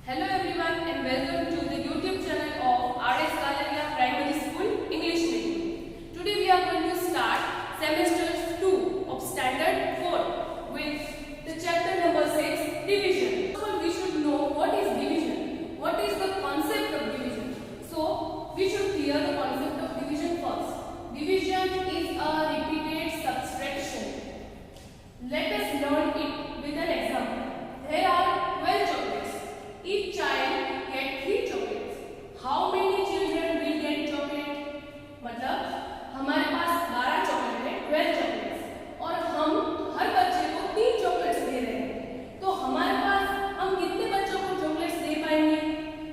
Hello everyone and welcome to the YouTube channel of RS Galaria Primary School English Medium. Today we are going to start semester 2 of standard 4 with the chapter number 6, division. So we should know what is division, what is the concept of division. So we should clear the concept of division first. Division is a repeated subtraction. Let us learn it with an example. There are 12 chocolates. Each child get 3 chocolates. How many children will get chocolate? मतलब हमारे पास 12 chocolate है, 12 chocolates और हम हर बच्चे को 3 chocolates दे रहे हैं. तो हमारे पास हम कितने बच्चों को चॉकलेट्स दे पाएंगे?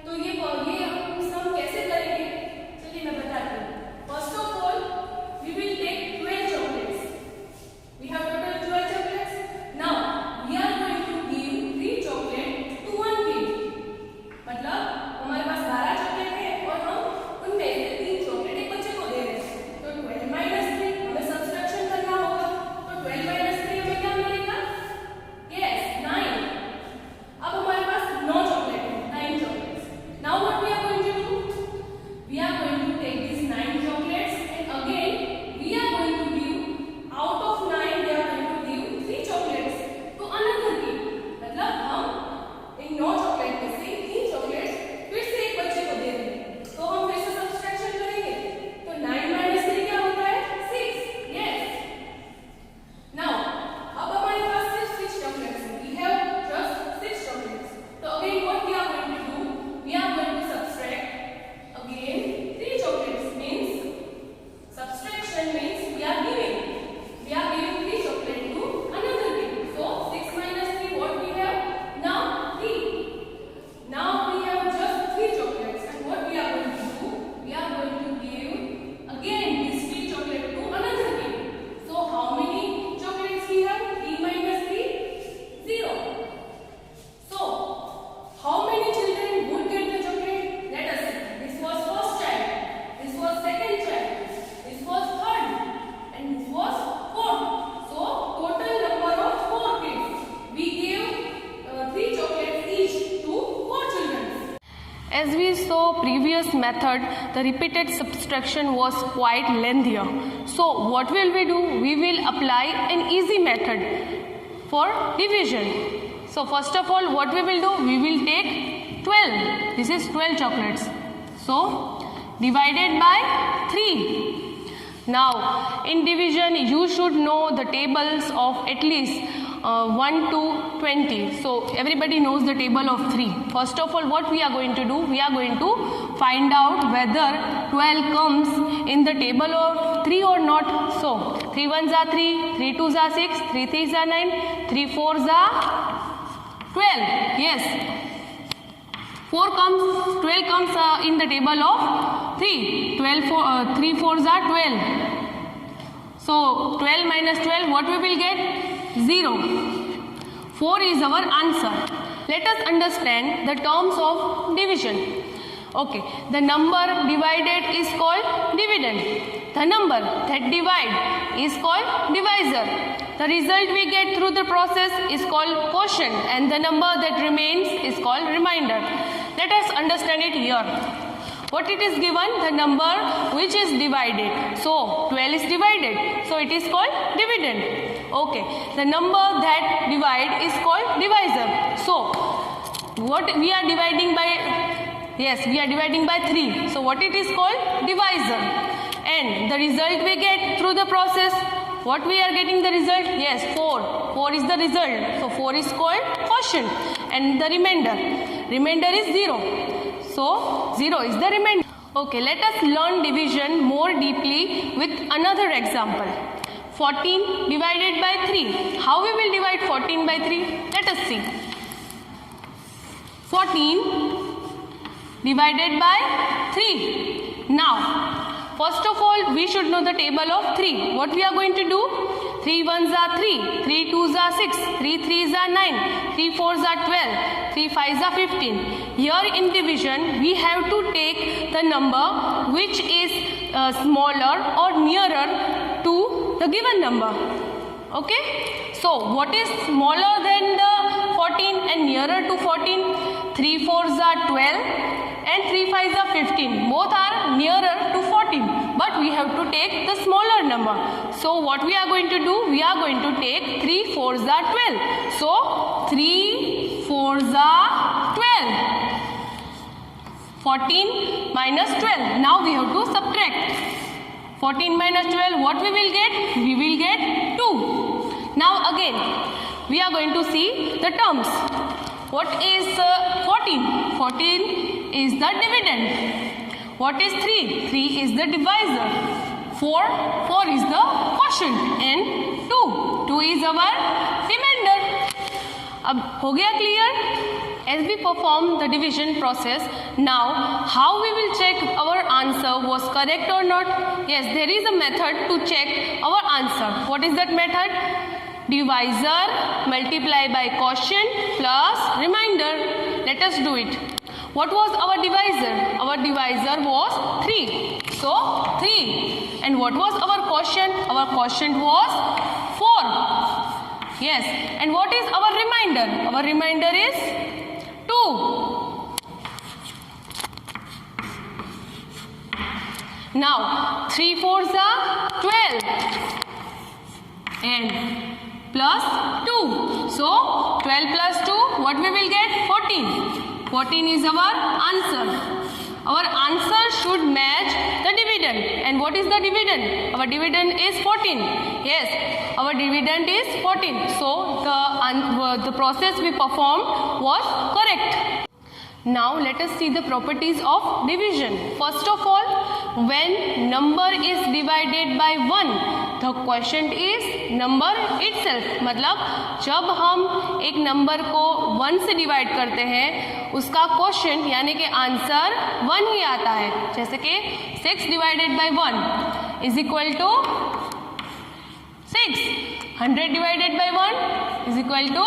तो ये हम सम कैसे करेंगे? चलिए मैं बताती हूँ. First of all we will take 12 chocolates. We have total 12 chocolates. Now we are going to give 3 chocolate to one kid. मतलब हमारे पास 12 चॉकलेट है और हम उनमें से 3 चॉकलेट एक बच्चे को दे रहे हैं. तो 12 माइनस 3 हमें सब्ट्रैक्शन करना होगा. तो 12 माइनस 3 हमें क्या मिलेगा? यस 9. अब हमारे पास 9 चॉकलेट है, 9 chocolates. Now what we are going to do? We are going to take this 9 chocolates and again we are going to give out of 9 we are going to give 3 chocolates to another kid. मतलब हम इन 9 chocolate में से 3 chocolates फिर से एक बच्चे को दे रहे हैं. तो हम फिर से सब्ट्रैक्शन करेंगे. तो 9 माइनस 3 क्या होता है? 6. यस. नाउ अब हमारे पास सिर्फ 6 चॉकलेट्स हैं. We have just 6 chocolates. तो again what we are going to do? We are going to subtract again 3 chocolates. Means subtraction means we are giving 3 chocolate to another kid. So 6 minus 3 what we have? Now 3. Now we have just 3 chocolates and what we are going to do? We are going to give again this 3 chocolate to another kid. So how many chocolates we have? 3 minus 3 0. So how many children would get the chocolate? Let us see. This was first child, this was second child, this was third and this was fourth. So total number of 4 kids. We gave 3 chocolates each to 4 children. As we saw previous method, the repeated subtraction was quite lengthier. So what will we do? We will apply an easy method for division. So first of all what we will do? We will take 12. This is 12 chocolates. So divided by 3. Now in division you should know the tables of at least 1 to 20. So everybody knows the table of 3. First of all what we are going to do? We are going to find out whether 12 comes in the table of 3 or not. So 3 ones are 3, 3 twos are 6, 3 threes are 9, 3 fours are 12. Yes. 12 comes in the table of 3. 3 fours are 12. So 12 minus 12 what we will get? 0. 4 is our answer. Let us understand the terms of division. Okay, the number divided is called dividend. The number that divide is called divisor. The result we get through the process is called quotient and the number that remains is called remainder. Let us understand it here. What it is given? The number which is divided. So 12 is divided. So it is called dividend. Okay. The number that divide is called divisor. So what we are dividing by? Yes, we are dividing by 3. So what it is called? Divisor. And the result we get through the process. What we are getting the result? Yes, 4. 4 is the result. So 4 is called quotient. And the remainder. Remainder is 0. So 0 is the remainder. Okay, let us learn division more deeply with another example. 14 divided by 3. How we will divide 14 by 3? Let us see. 14 divided by 3. Now, first of all, we should know the table of 3. What we are going to do? 3 ones are 3, 3 twos are 6, 3 threes are 9, 3 fours are 12, 3 fives are 15. Here in division, we have to take the number which is smaller or nearer to the given number. Okay? So, what is smaller than the 14 and nearer to 14? 3 4s are 12 and 3 5s are 15. Both are nearer to 14, but we have to take the smaller number. So what we are going to do? We are going to take 3 4s are 12. So 3 4s are 12. 14 minus 12. Now we have to subtract. 14 minus 12, what we will get? We will get 2. Now again, we are going to see the terms. What is 14? 14 is the dividend. What is 3? 3 is the divisor. 4 is the quotient. And 2 is our remainder. अब हो गया clear? As we perform the division process, now how we will check our answer was correct or not? Yes, there is a method to check our answer. What is that method? Divisor multiply by quotient plus remainder. Let us do it. What was our divisor? Our divisor was 3. So 3. And what was our quotient? Our quotient was 4. Yes. And what is our remainder? Our remainder is 2. Now 3 4s are 12 and plus 2. So 12 plus 2, what we will get? 14. 14 is our answer. Our answer should match the dividend. And what is the dividend? Our dividend is 14. Yes, our dividend is 14. So the process we performed was correct. Now let us see the properties of division. First of all, when number is divided by 1, the quotient is number itself. मतलब जब हम एक number को 1 से divide करते हैं, उसका quotient यानी कि आंसर 1 ही आता है. जैसे कि 6 divided by 1 is equal to 6. 100 divided by 1 is equal to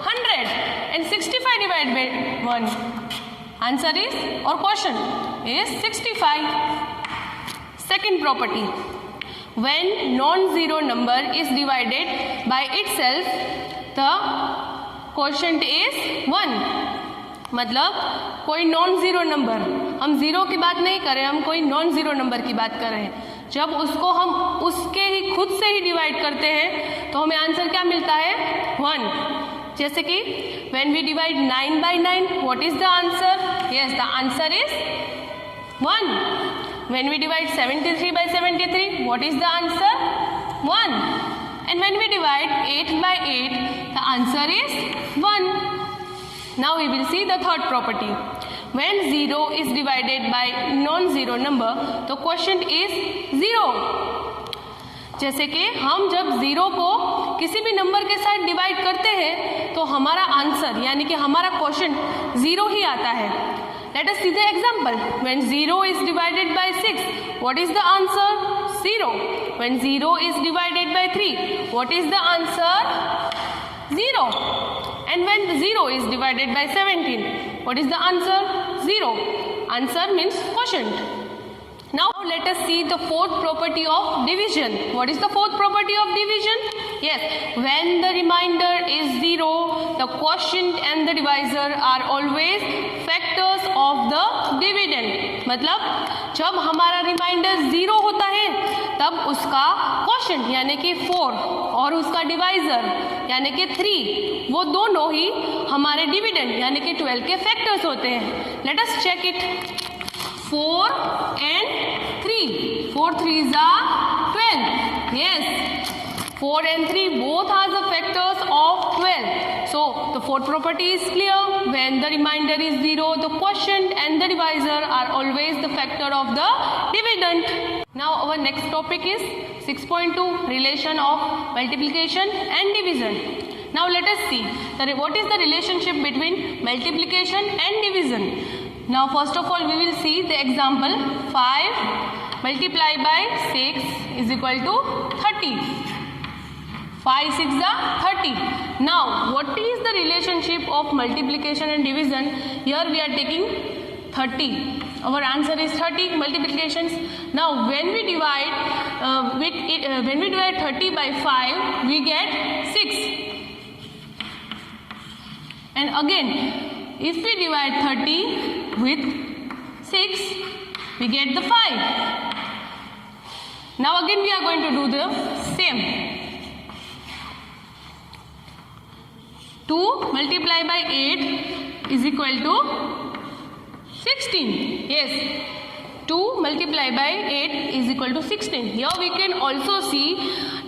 100 and 65 divided by 1 answer is or quotient is 65. Second property, when non-zero number is divided by itself, the quotient is 1. मतलब कोई non zero number, हम zero की बात नहीं कर रहे हैं, हम कोई नॉन ज़ीरो नंबर की बात कर रहे हैं. जब उसको हम उसके ही खुद से ही डिवाइड करते हैं तो हमें आंसर क्या मिलता है? 1. जैसे कि when we divide 9 by 9, what is the answer? Yes, the answer is 1. When we divide 73 by 73, what is the answer? 1. And when we divide 8 by 8, the answer is 1. Now we will see the third property. When 0 is divided by non-zero number, the quotient is 0. जैसे कि हम जब 0 को किसी भी number के साथ divide करते हैं तो हमारा आंसर यानी कि हमारा क्वोशिएंट 0 ही आता है. Let us see the example. When 0 is divided by 6, what is the answer? 0. When 0 is divided by 3, what is the answer? 0. And when 0 is divided by 17, what is the answer? 0. Answer means quotient. Now let us see the fourth property of division. What is the fourth property of division? Yes, when the remainder is 0, the quotient and the divisor are always factors of the dividend. मतलब जब हमारा reminder 0 होता है तब उसका quotient यानी कि 4 और उसका डिवाइजर यानी कि 3, वो दोनों ही हमारे डिविडेंड यानी कि 12 के फैक्टर्स होते हैं. Let us check it. 4 and 3. 4 3s are 12. Yes, 4 and 3 both are the factors of 12. So the fourth property is clear. When the remainder is 0, the quotient and the divisor are always the factor of the dividend. Now our next topic is 6.2, relation of multiplication and division. Now let us see what is the relationship between multiplication and division. Now first of all we will see the example. 5 multiplied by 6 is equal to 30. 5 6 are 30. Now what is the relationship of multiplication and division? Here we are taking 30. Our answer is 30 multiplications. Now when we divide when we divide 30 by 5, we get 6. And again if we divide 30 with 6, we get the 5. Now again we are going to do the same. 2 multiplied by 8 is equal to 16. Yes, 2 multiplied by 8 is equal to 16. Here we can also see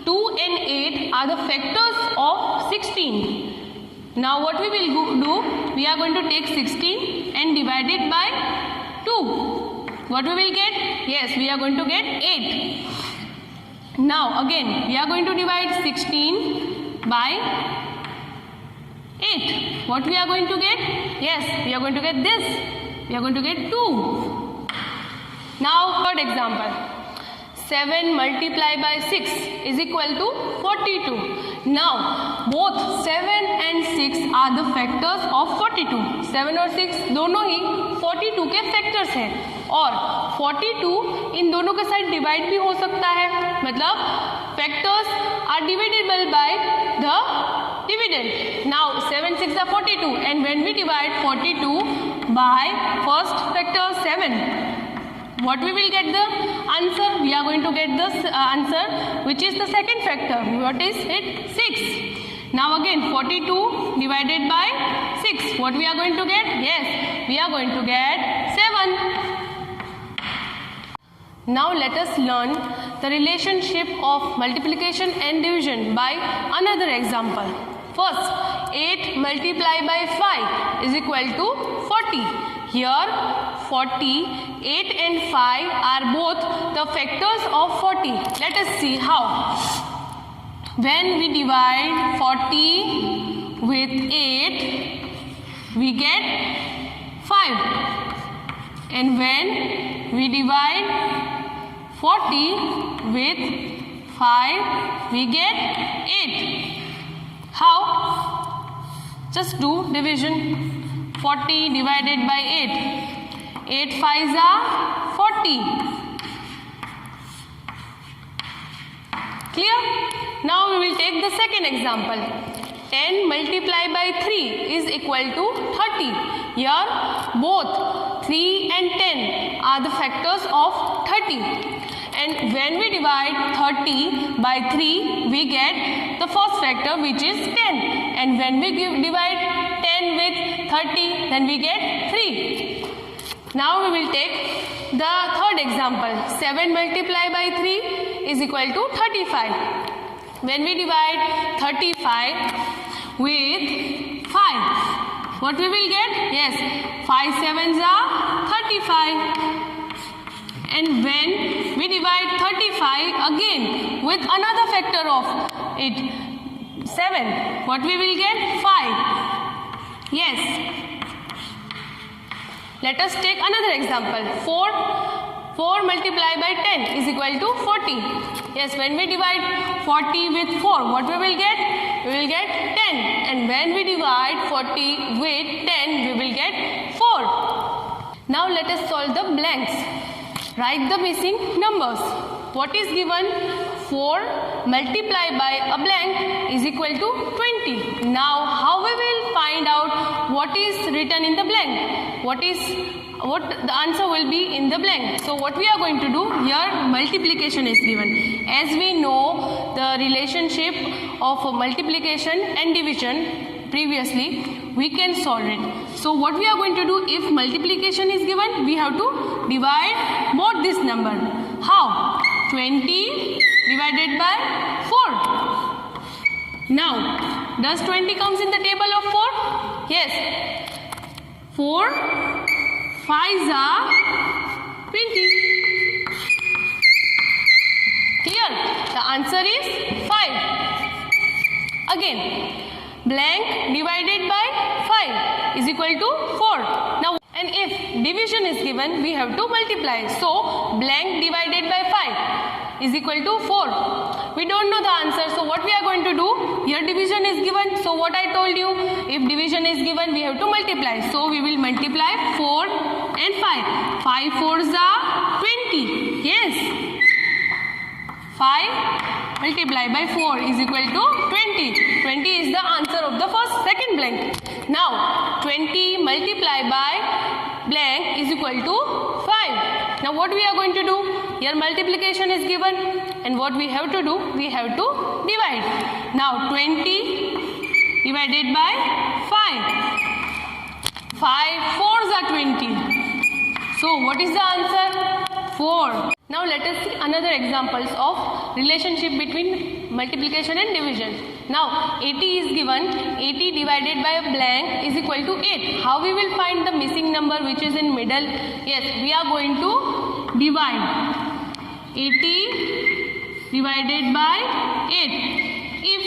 2 and 8 are the factors of 16. Now what we will do, we are going to take 16 and divide it by 2. What we will get? Yes, we are going to get 8. Now again we are going to divide 16 by 8. What we are going to get? Yes, we are going to get this. We are going to get 2. Now third example. 7 multiplied by 6 is equal to 42. Now both 7 and 6 are the factors of 42. 7 और 6 दोनों ही 42 के factors हैं और 42 इन दोनों के साथ divide भी हो सकता है, मतलब factors are dividable by the dividend. Now 7 6 are 42 and when we divide 42 by first factor 7, what we will get the answer? We are going to get the answer which is the second factor. What is it? 6. Now again 42 divided by 6. What we are going to get? Yes, we are going to get 7. Now let us learn the relationship of multiplication and division by another example. First, 8 multiplied by 5 is equal to 40. Here 40, 8 and 5 are both the factors of 40. Let us see how. When we divide 40 with 8, we get 5. And when we divide 40 with 5, we get 8. How? Just do division. 40 divided by 8. 8 5s are 40. Clear? Now we will take the second example. 10 multiplied by 3 is equal to 30. Here both 3 and 10 are the factors of 30. And when we divide 30 by 3, we get the first factor which is 10. And when we divide 10 with 30, then we get 3. Now we will take the third example. 7 multiplied by 3 is equal to 35. When we divide 35 with 5, what we will get? Yes, 5 7s are 35. And when we divide 35 again with another factor of it, 7, what we will get? 5. Yes. Let us take another example. 4 multiplied by 10 is equal to 40. Yes, when we divide 40 with 4, what we will get? We will get 10. And when we divide 40 with 10, we will get 4. Now let us solve the blanks. Write the missing numbers. What is given? 4 multiplied by a blank is equal to 20. Now how we will find out what is written in the blank? What the answer will be in the blank? So what we are going to do here, multiplication is given. As we know the relationship of multiplication and division previously, we can solve it. So what we are going to do, if multiplication is given, we have to divide both this number. How? 20 divided by 4. Now, does 20 comes in the table of 4? Yes. 4 5s are 20. Clear? The answer is 5. Again, blank divided by 5 is equal to 4. Now, and if division is given, we have to multiply. So, blank divided by 5 is equal to 4. We don't know the answer. So, what we are going to do? Here division is given. So, what I told you, if division is given, we have to multiply. So, we will multiply 4 and 5. 5 4s are 20. Yes. 5 multiplied by 4 is equal to 20. 20 is the answer of the second blank. Now 20 multiplied by blank is equal to 5. Now what we are going to do? Here multiplication is given, and what we have to do? We have to divide. Now 20 divided by 5. 5 4s are 20. So what is the answer? 4. Now let us see another examples of relationship between multiplication and division. Now 80 is given. 80 divided by a blank is equal to 8. How we will find the missing number which is in middle? Yes, we are going to divide 80 divided by 8. If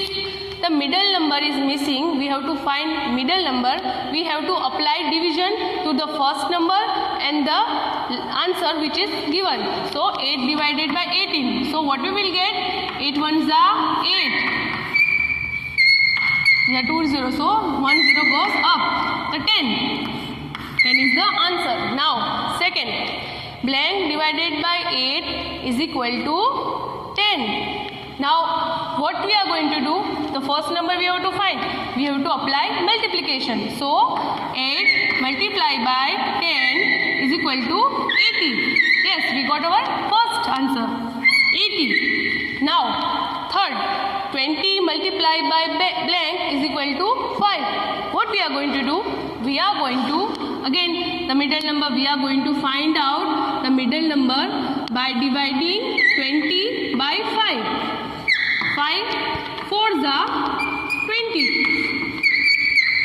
the middle number is missing, we have to find middle number. We have to apply division to the first number and the answer which is given. So 8 divided by 18. So what we will get? 8 ones are 8. There are 2 zeros, so 1 0 goes up. The 10. 10 is the answer. Now second, blank divided by 8 is equal to 10. Now what we are going to do? The first number we have to find. We have to apply multiplication. So 8 multiplied by 10 is equal to 80. Yes, we got our first answer, 80. Now third, 20 multiplied by blank is equal to 5. What we are going to do? We are going to, again the middle number, we are going to find out the middle number by dividing 20 by 5. 5 4s are 20.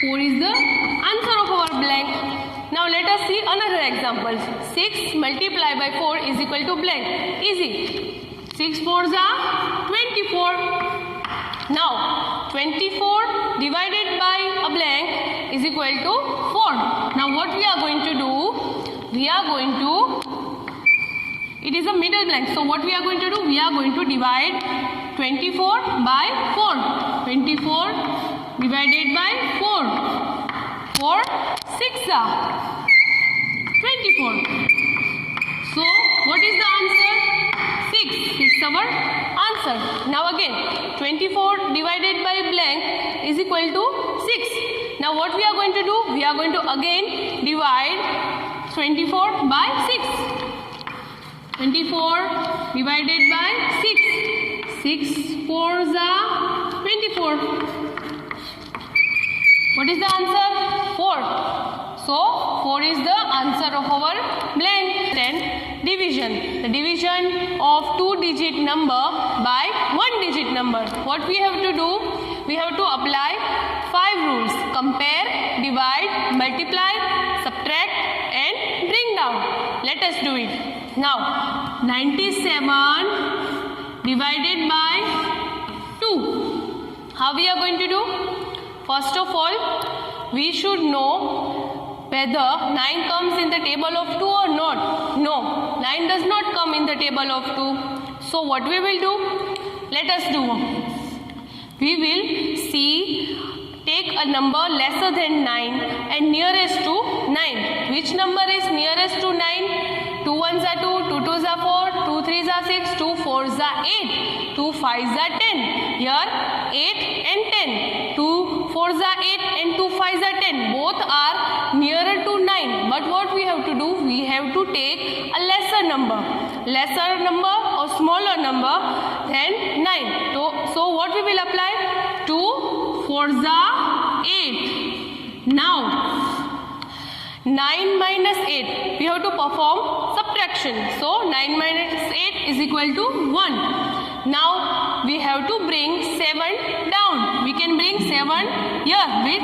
4 is the answer of our blank. Now let us see another example. 6 multiplied by 4 is equal to blank. Easy. 6 4s are 24. Now 24 divided by a blank is equal to 4. Now what we are going to do? We are going to, it is a middle blank. So what we are going to do? We are going to divide 24 by 4. 24 divided by 4. 4 6 are 24. So what is the answer? 6. It's our answer. Now again 24 divided by blank is equal to 6. Now what we are going to do? We are going to again divide 24 by 6. 24 divided by 6. 6 4s are 24. What is the answer? 4. So 4 is the answer of our blank. Then division. The division of 2-digit number by 1-digit number. What we have to do? We have to apply 5 rules. Compare, divide, multiply, subtract and bring down. Let us do it. Now 97 divided by 2. How we are going to do? First of all, we should know whether 9 comes in the table of 2 or not. No, 9 does not come in the table of 2. So what we will do? Let us do. We will see, take a number lesser than 9 and nearest to 9. Which number is nearest to 9? 2 1s are 2, 2 2s are 4, 2 3s are 6, 2 4s are 8, 2 5s are 10. Here 8 and 10. 2 4s are 8 and 2 5s are 10. Both are nearer to 9. But what we have to do? We have to take a lesser number or smaller number than 9. So what we will apply? 2 4s are 8. Now 9 minus 8, we have to perform subtraction. So 9 minus 8 is equal to 1. Now we have to bring 7 down. We can bring 7 here with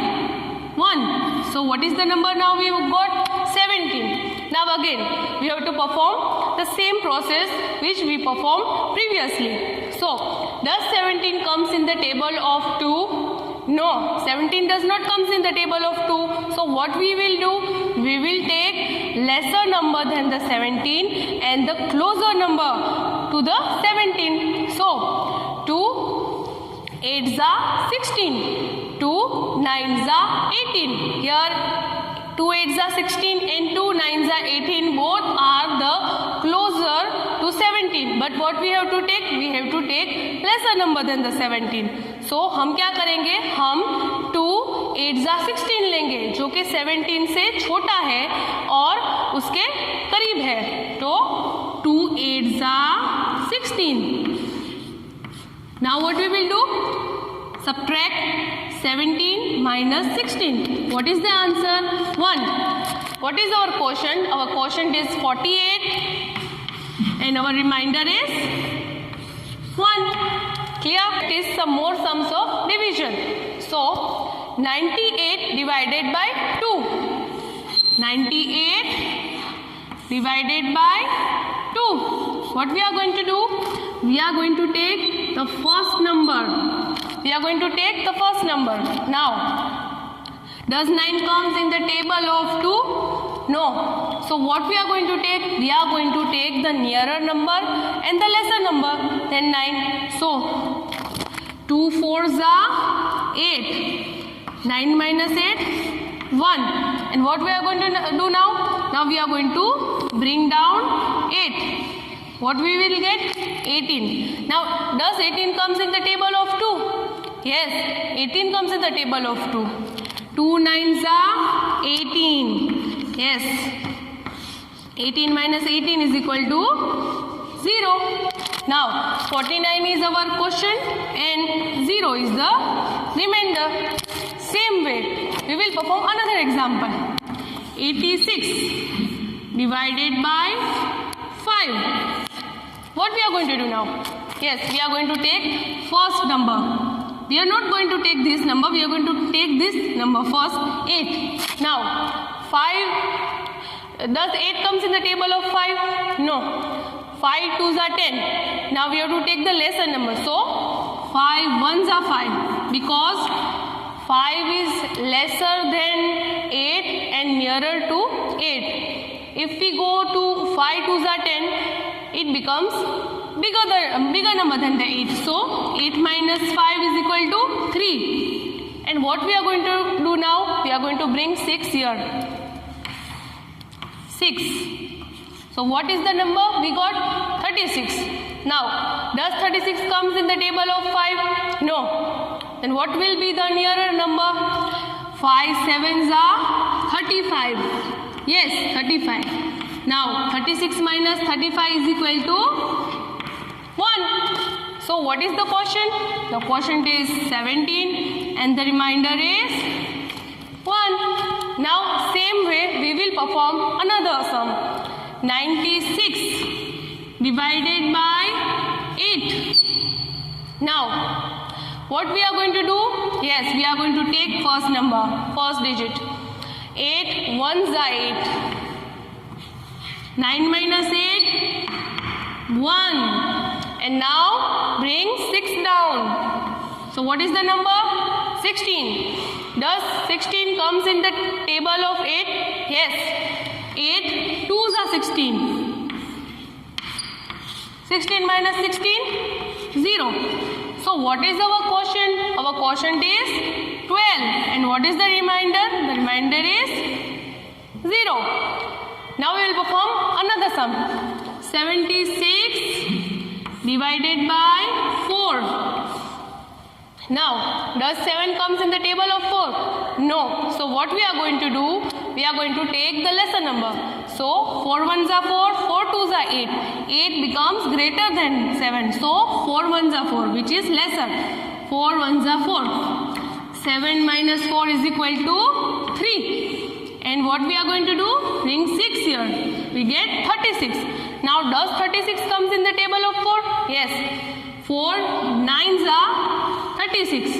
1. So what is the number now we have got? 17. Now again we have to perform the same process which we performed previously. So does 17 comes in the table of 2? No, 17 does not comes in the table of 2. So what we will do? We will take lesser number than the 17 and the closer number to the 17. So 2 8s are 16. 2 9s are 18. Here 2 8s are 16 and 2 9s are 18. Both are the closer to 17. But what we have to take? we have to take lesser number than the 17. So हम क्या करेंगे, हम 2 8 जा 16 लेंगे जो कि 17 से छोटा है और उसके करीब है. तो 2 8 जा 16. Now what we will do? Subtract 17 minus 16. What is the answer? 1. What is our quotient? Our quotient is 48 and our remainder is 1. Clear? It is some more sums of division. So 98 divided by 2. 98 divided by 2. What we are going to do? We are going to take the first number. We are going to take the first number. Now, does 9 comes in the table of 2? No. So what we are going to take? We are going to take the nearer number and the lesser number than 9. So 2 4s are 8. 9 minus 8, 1. And what we are going to do now? Now we are going to bring down 8. What we will get? 18. Now, does 18 comes in the table of 2? Yes, 18 comes in the table of 2. 2 9s are 18. Yes. 18 minus 18 is equal to 0. Now, 49 is our quotient and 0 is the remainder. Same way, we will perform another example. 86 divided by 5. What we are going to do now? Yes, we are going to take first number. We are not going to take this number. We are going to take this number first, 8. Now, 5. Does 8 comes in the table of 5? No. 5 2s are 10. Now we have to take the lesser number. So 5 1s are 5 because 5 is lesser than 8 and nearer to 8. If we go to 5 2s are 10, it becomes bigger number than the 8. So 8 minus 5 is equal to 3. And what we are going to do now? We are going to bring 6 here. 6. So what is the number? We got 36. Now, does 36 comes in the table of 5? No. Then what will be the nearer number? 5 7s are 35. Yes, 35. Now, 36 minus 35 is equal to 1. So, what is the quotient? The quotient is 17 and the remainder is 1. Now, same way we will perform another sum. 96 divided by 8. Now, what we are going to do? Yes, we are going to take first number, first digit. 8 1s are 8. 9 minus 8, 1. And now bring 6 down. So what is the number? 16. Does 16 comes in the table of 8? Yes. 8 2s are 16. 16 minus 16, 0. So what is our quotient? Our quotient is 12. And what is the remainder? The remainder is 0. Now we will perform another sum. 76 divided by 4. Now, does 7 comes in the table of 4? No. So what we are going to do? We are going to take the lesser number. So 4 1s are 4, 4 2s are 8. 8 becomes greater than 7. So 4 1s are 4, which is lesser. 4 1s are 4. 7 minus 4 is equal to 3. And what we are going to do? Bring 6 here. We get 36. Now, does 36 comes in the table of 4? Yes. 4 9s are 36.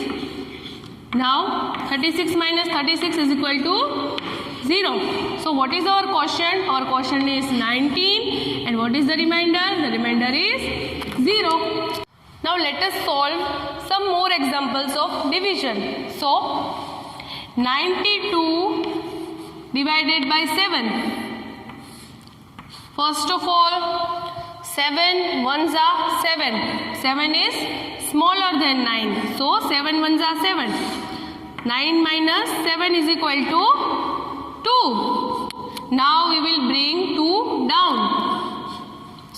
Now, 36 minus 36 is equal to 0. So, what is our quotient? Our quotient is 19. And what is the remainder? The remainder is 0. Now, let us solve some more examples of division. So, 92 divided by 7. First of all, 7 1s are 7. 7 is smaller than 9. So 7 1s are 7. 9 minus 7 is equal to 2. Now we will bring 2 down.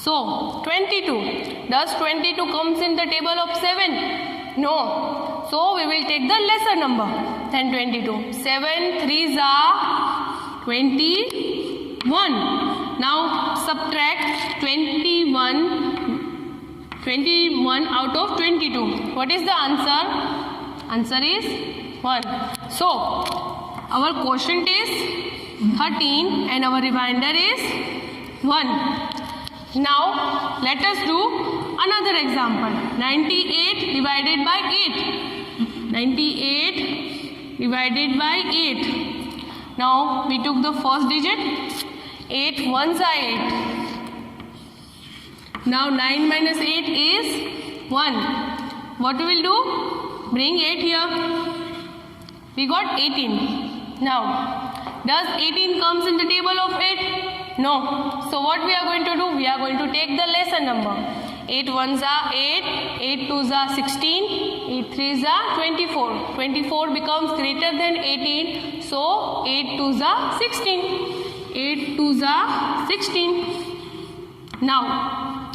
So 22. Does 22 comes in the table of 7? No. So we will take the lesser number than 22. 7 3s are 21. Now subtract 21 out of 22. What is the answer? Answer is 1. So our quotient is 13 and our remainder is 1. Now let us do another example. 98 divided by 8. 98 divided by 8. Now we took the first digit. 8 ones are 8. Now 9 minus 8 is 1. What we will do? Bring 8 here. We got 18. Now, does 18 comes in the table of 8? No. So what we are going to do? We are going to take the lesser number. 8 ones are 8, 8 twos are 16, 8 threes are 24. 24 becomes greater than 18. So 8 twos are 16. 8 twos are 16. Now,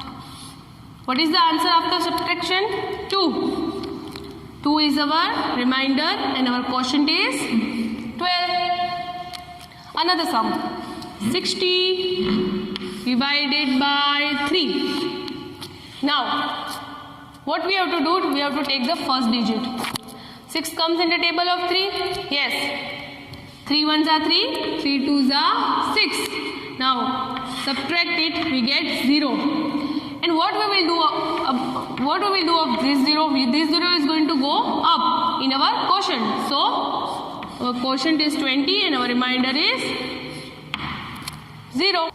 what is the answer after subtraction? 2. 2 is our remainder and our quotient is 12. Another sum. 60 divided by 3. Now, what we have to do? We have to take the first digit. 6 comes in the table of 3. Yes. 3 ones are 3. 3 twos are 6. Now, subtract it. We get 0. And what we will do of this 0? This 0 is going to go up in our quotient. So our quotient is 20 and our remainder is 0.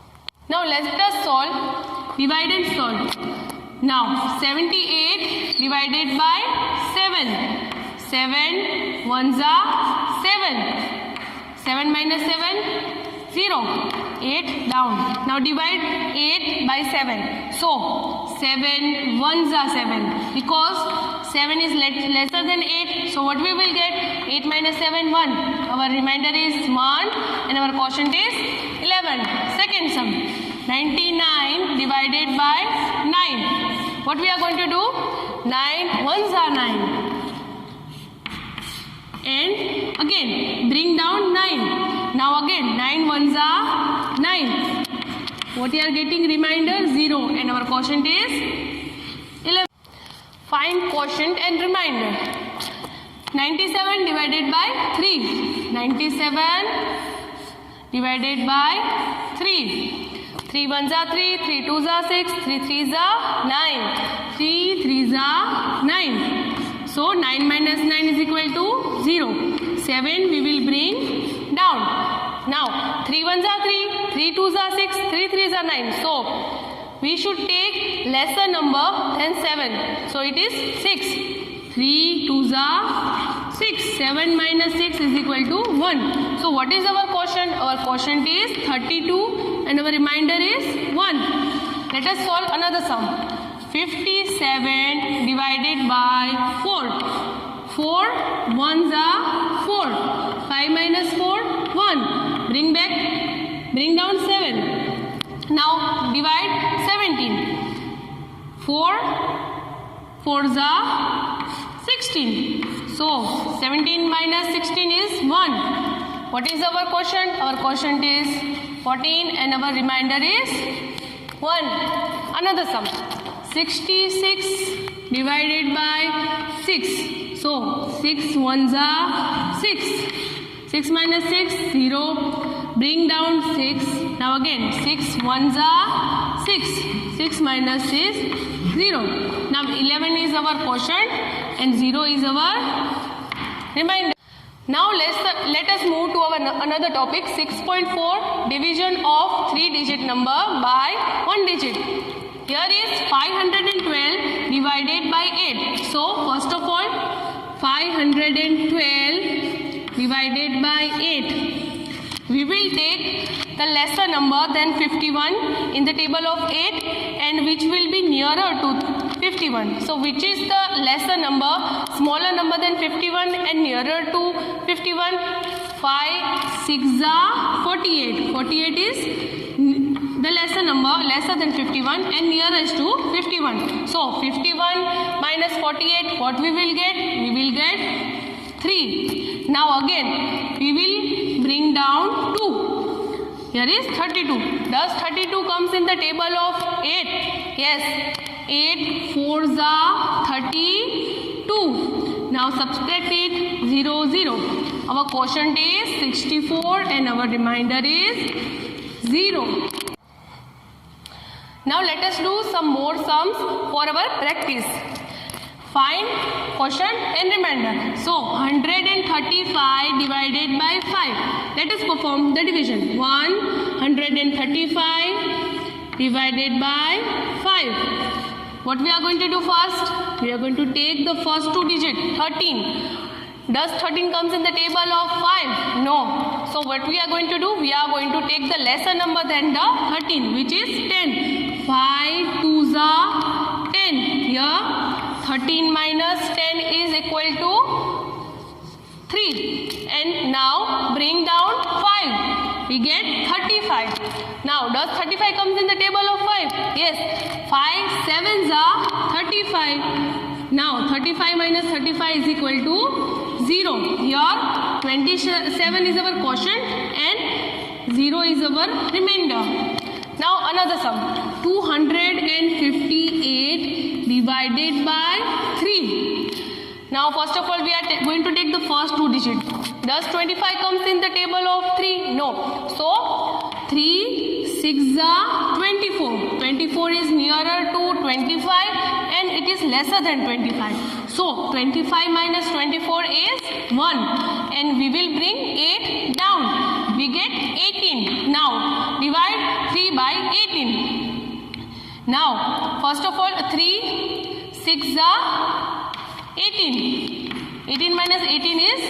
Now let us solve. Divide and solve. Now 78 divided by 7. 7 ones are 7. 7 minus 7, 0. 8 down. Now divide 8 by 7. So 7 ones are 7 because 7 is lesser than 8. So what we will get? 8 minus 7, 1. Our remainder is 1 and our quotient is 11. Second sum. 99 divided by 9. What we are going to do? 9 ones are 9. And again bring down 9. Now again 9 ones are 9. What we are getting? Remainder 0 and our quotient is 11. Find quotient and remainder. 97 divided by 3. 97 divided by 3. 3 ones are 3. 3 twos are 6. 3 threes are 9. 3 threes are 9. So 9 minus 9 is equal to 0. 7 we will bring down. Now 3 ones are 3. 3 twos are 6. 3 threes are 9. So we should take lesser number than 7. So it is 6. 3 twos are 6. 7 minus 6 is equal to 1. So what is our quotient? Our quotient is 32 and our remainder is 1. Let us solve another sum. 57 divided by 4. 4 ones are 4. 5 minus 4, 1. Bring down 7. Now divide 17. 4 fours are 16. So 17 minus 16 is 1. What is our quotient? Our quotient is 14 and our remainder is 1. Another sum. 66 divided by 6. So 6 ones are 6. 6 minus 6, 0. Bring down 6. Now again 6 ones are 6. 6 minus is 0. Now 11 is our quotient and 0 is our remainder. Now let us move to our another topic. 6.4 division of 3-digit number by 1 digit. Here is 512 divided by 8. So first of all 512 divided by 8. We will take the lesser number than 51 in the table of 8 and which will be nearer to 51. So which is the lesser number, smaller number than 51 and nearer to 51? 5 6 are 48. 48 is the lesser number lesser than 51 and nearest to 51. So 51 minus 48, what we will get? We will get 3. Now again we will bring down 2. Here is 32. Does 32 comes in the table of 8? Yes. 8 4s are 32. Now subtract it. 0 0. Our quotient is 64 and our remainder is 0. Now let us do some more sums for our practice. Find quotient and remainder. So 135 divided by 5. Let us perform the division. 135 divided by 5. What we are going to do first? We are going to take the first 2 digits, 13. Does 13 comes in the table of 5? No. So what we are going to do? We are going to take the lesser number than the 13, which is 10. 5 2s are 10. Here 13 minus 10 is equal to 3. And now bring down 5. We get 35. Now does 35 comes in the table of 5? Yes. 5 7s are 35. Now 35 minus 35 is equal to 0. Here 27 is our quotient and 0 is our remainder. Now another sum. 258 divided by 3. Now first of all we are going to take the first 2 digits. Does 25 comes in the table of 3? No. So 3 6 are 24. 24 is nearer to 25 and it is lesser than 25. So 25 minus 24 is 1 and we will bring 8 down. We get 18. Now divide 3 by 18. Now first of all 3 6 are 18. 18 minus 18 is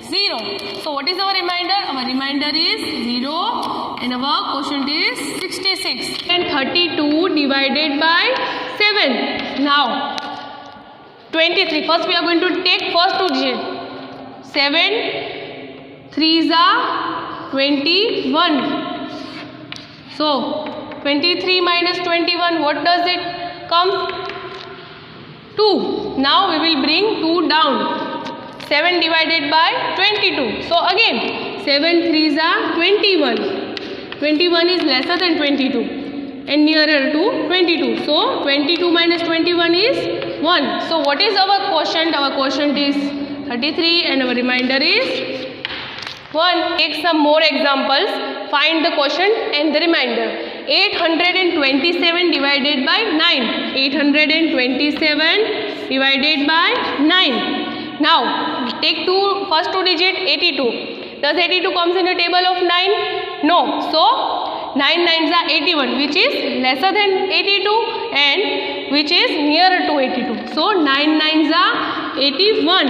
0. So what is our remainder? Our remainder is 0 and our quotient is 66. And 32 divided by 7. Now 23. First we are going to take first 2 digits. 7 3s are 21. So 23 minus 21, what does it come? 2. Now we will bring 2 down. 7 divided by 22. So again 7 3s are 21. 21 is lesser than 22 and nearer to 22. So 22 minus 21 is 1. So what is our quotient? Our quotient is 33 and our remainder is 1. Take some more examples. Find the quotient and the remainder. 827 divided by 9. 827 divided by 9. Now take first 2 digit 82. Does 82 comes in the table of 9? No. So 9 9s are 81, which is lesser than 82 and which is nearer to 82. So 9 9s are 81.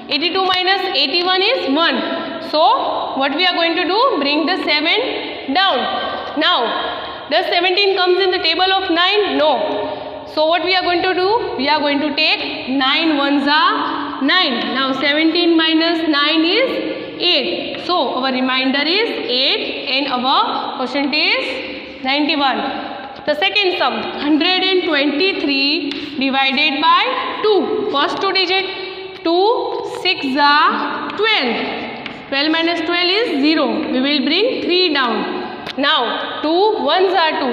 82 minus 81 is 1. So what we are going to do? Bring the 7 down. Now does 17 comes in the table of 9? No. So what we are going to do? We are going to take 9 1s are 9. Now 17 minus 9 is 8. So our remainder is 8 and our quotient is 91. The second sum, 123 divided by 2. First 2 digit, 2 6 are 12. 12 minus 12 is 0. We will bring 3 down. Now 2 1s are 2.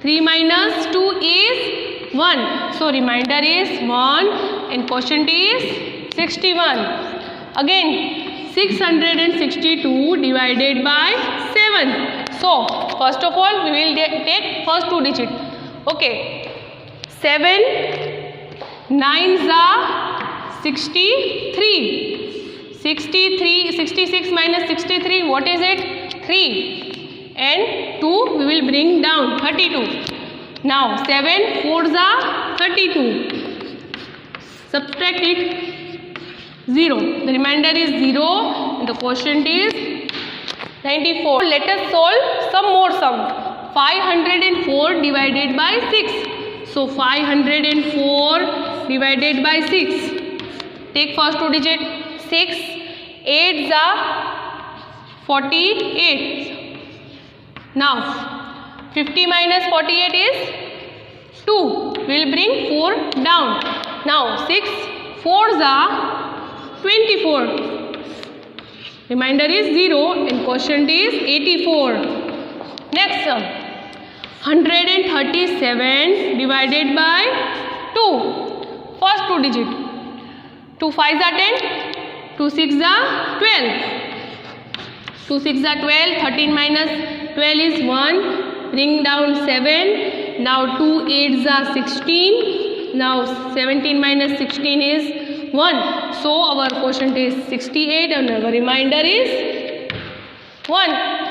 3 minus 2 is 1. So remainder is 1 and quotient is 61. Again 662 divided by 7. So first of all we will take first 2 digits. Okay. 7 9s are 63. 66 minus 63, what is it? 3. And 2 we will bring down, 32. Now 7 4s are 32. Subtract it, 0. The remainder is 0 and the quotient is 94. Let us solve some more sum. 504 divided by 6. So 504 divided by 6. Take first 2 digit. 6 8s are 48. Now 50 minus 48 is 2. We'll bring 4 down. Now 6 4s are 24. Remainder is 0 and quotient is 84. Next sum. 137 divided by 2. First 2 digit. 2 5s are 10. 2 6s are 12. 2 6s are 12. 13 minus 12 is 1. Bring down 7. Now 2 8s are 16. Now 17 minus 16 is 1. So our quotient is 68 and our remainder is 1.